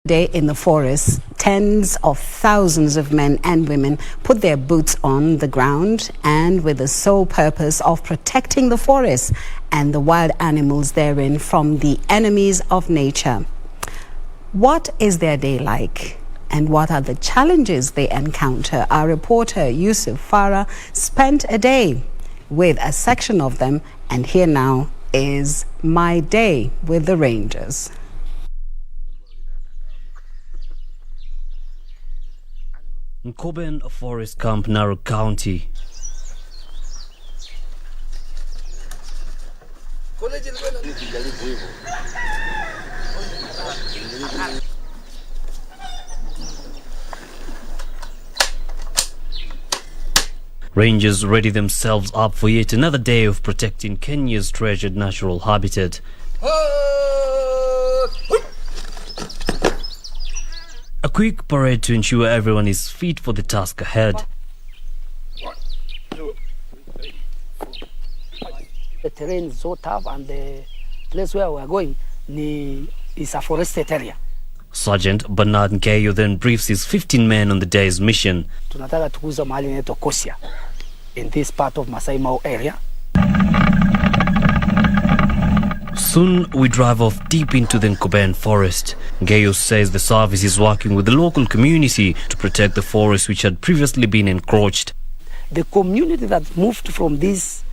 Day in the forest, tens of thousands of men and women put their boots on the ground and with the sole purpose of protecting the forest and the wild animals therein from the enemies of nature. What is their day like? And what are the challenges they encounter? Our reporter Yusuf Farah spent a day with a section of them, and here now is my day with the Rangers. Nkoben Forest Camp, Narok County. Rangers ready themselves up for yet another day of protecting Kenya's treasured natural habitat. A quick parade to ensure everyone is fit for the task ahead. The terrain is so tough, and the place where we are going is a forested area. Sergeant Bernard Nkeyo then briefs his 15 men on the day's mission. Tunataka tukuza mahali inaitwa Kosia in this part of Masai Mau area. Soon we drive off deep into the Nkoben Forest. Nkeyo says the service is working with the local community to protect the forest which had previously been encroached. The community that moved from this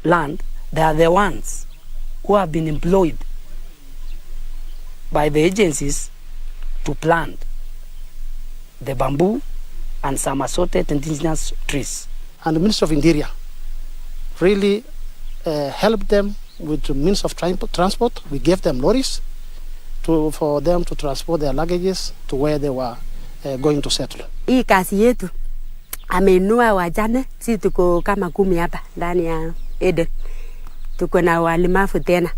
land, they are the ones who have been employed by the agencies to plant the bamboo and some assorted indigenous trees. And the Ministry of Interior really helped them with the means of transport. We gave them lorries for them to transport their luggages to where they were going to settle. Hii kazi yetu ameinua wajane, si tuko kama 10 hapa ndani ya Eden. Tuko na walemavu tena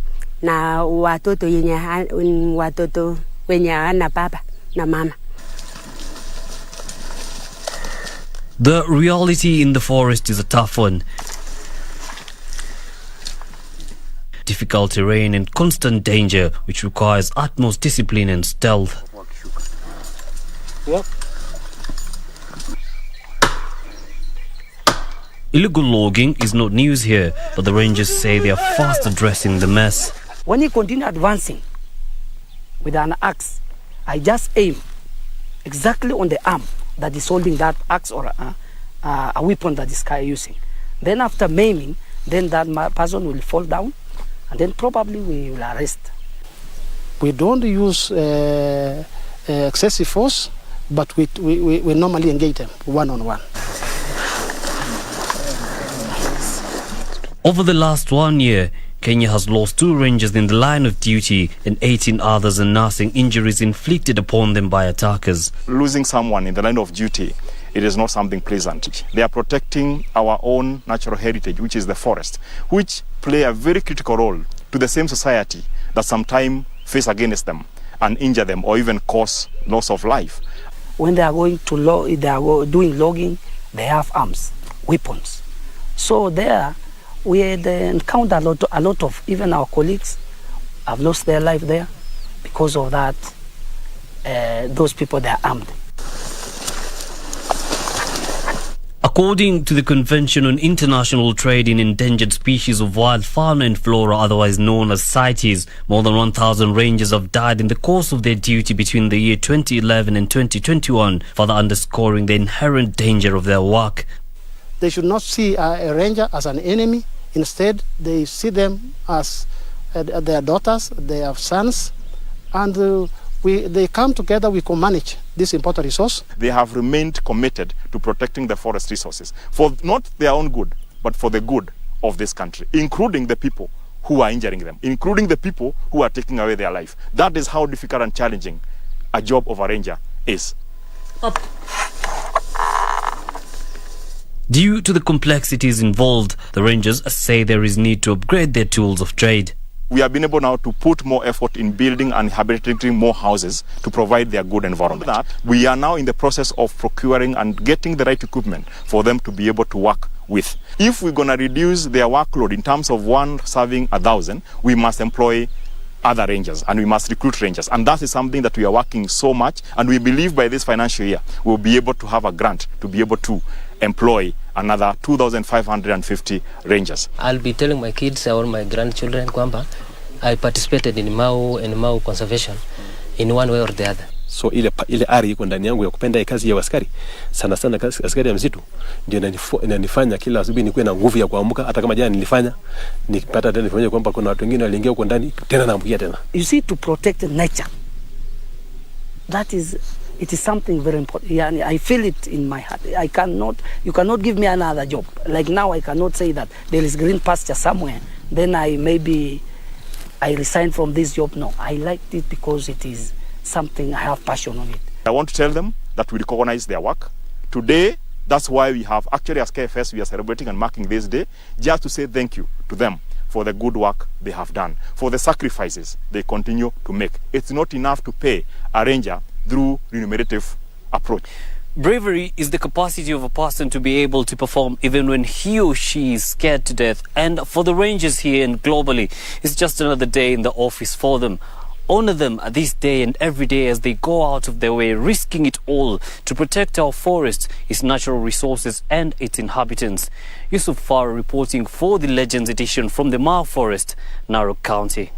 na watoto wenye hawana baba na mama. The reality in the forest is a tough one. Difficult terrain and constant danger, which requires utmost discipline and stealth. Yep. Illegal logging is not news here, but the rangers say they are fast addressing the mess. When you continue advancing with an axe, I just aim exactly on the arm that is holding that axe or a weapon that this guy is using. Then after maiming, then that person will fall down, and then probably we will arrest. We don't use excessive force, but we normally engage them one-on-one. Over the last 1 year, Kenya has lost 2 rangers in the line of duty and 18 others in nursing injuries inflicted upon them by attackers. Losing someone in the line of duty, it is not something pleasant. They are protecting our own natural heritage, which is the forest, which play a very critical role to the same society that sometimes face against them and injure them or even cause loss of life. When they are going to doing logging, they have arms, weapons. So there, we had encountered a lot of, even our colleagues have lost their life there because of that. Those people, they are armed. According to the Convention on International Trade in Endangered Species of Wild Fauna and Flora, otherwise known as CITES, more than 1,000 rangers have died in the course of their duty between the year 2011 and 2021, further underscoring the inherent danger of their work. They should not see a ranger as an enemy. Instead, they see them as their daughters, their sons, and they come together, we can manage this important resource. They have remained committed to protecting the forest resources for not their own good, but for the good of this country, including the people who are injuring them, including the people who are taking away their life. That is how difficult and challenging a job of a ranger is. Due to the complexities involved, the rangers say there is need to upgrade their tools of trade. We have been able now to put more effort in building and rehabilitating more houses to provide their good environment. That we are now in the process of procuring and getting the right equipment for them to be able to work with. If we're going to reduce their workload in terms of one serving 1,000, we must employ other rangers, and we must recruit rangers. And that is something that we are working so much, and we believe by this financial year we'll be able to have a grant to be able to employ another 2,550 rangers. I'll be telling my kids or my grandchildren kwamba I participated in Mau conservation in one way or the other. So ile ari iko ndani yangu ya kupenda kazi ya askari, sana sana askari ya msitu, ndio inanifanya kila asubuhi nikuwe na nguvu ya kuamka. Hata kama jana nilifanya, nikipata tena nifanye kwamba kuna watu wengine waliingia huko ndani tena naamkia tena. You see, to protect nature, it is something very important. Yeah, I feel it in my heart. You cannot give me another job. Like now, I cannot say that there is green pasture somewhere, then I resign from this job. No, I liked it because it is something I have passion on it. I want to tell them that we recognize their work. Today, that's why we have actually as KFS, we are celebrating and marking this day, just to say thank you to them for the good work they have done, for the sacrifices they continue to make. It's not enough to pay a ranger through remunerative approach. Bravery is the capacity of a person to be able to perform even when he or she is scared to death. And for the rangers here and globally, it's just another day in the office for them. Honor them this day and every day as they go out of their way, risking it all to protect our forests, its natural resources and its inhabitants. Yusuf Farah reporting for the Legends edition from the Nkoben Forest, Narok County.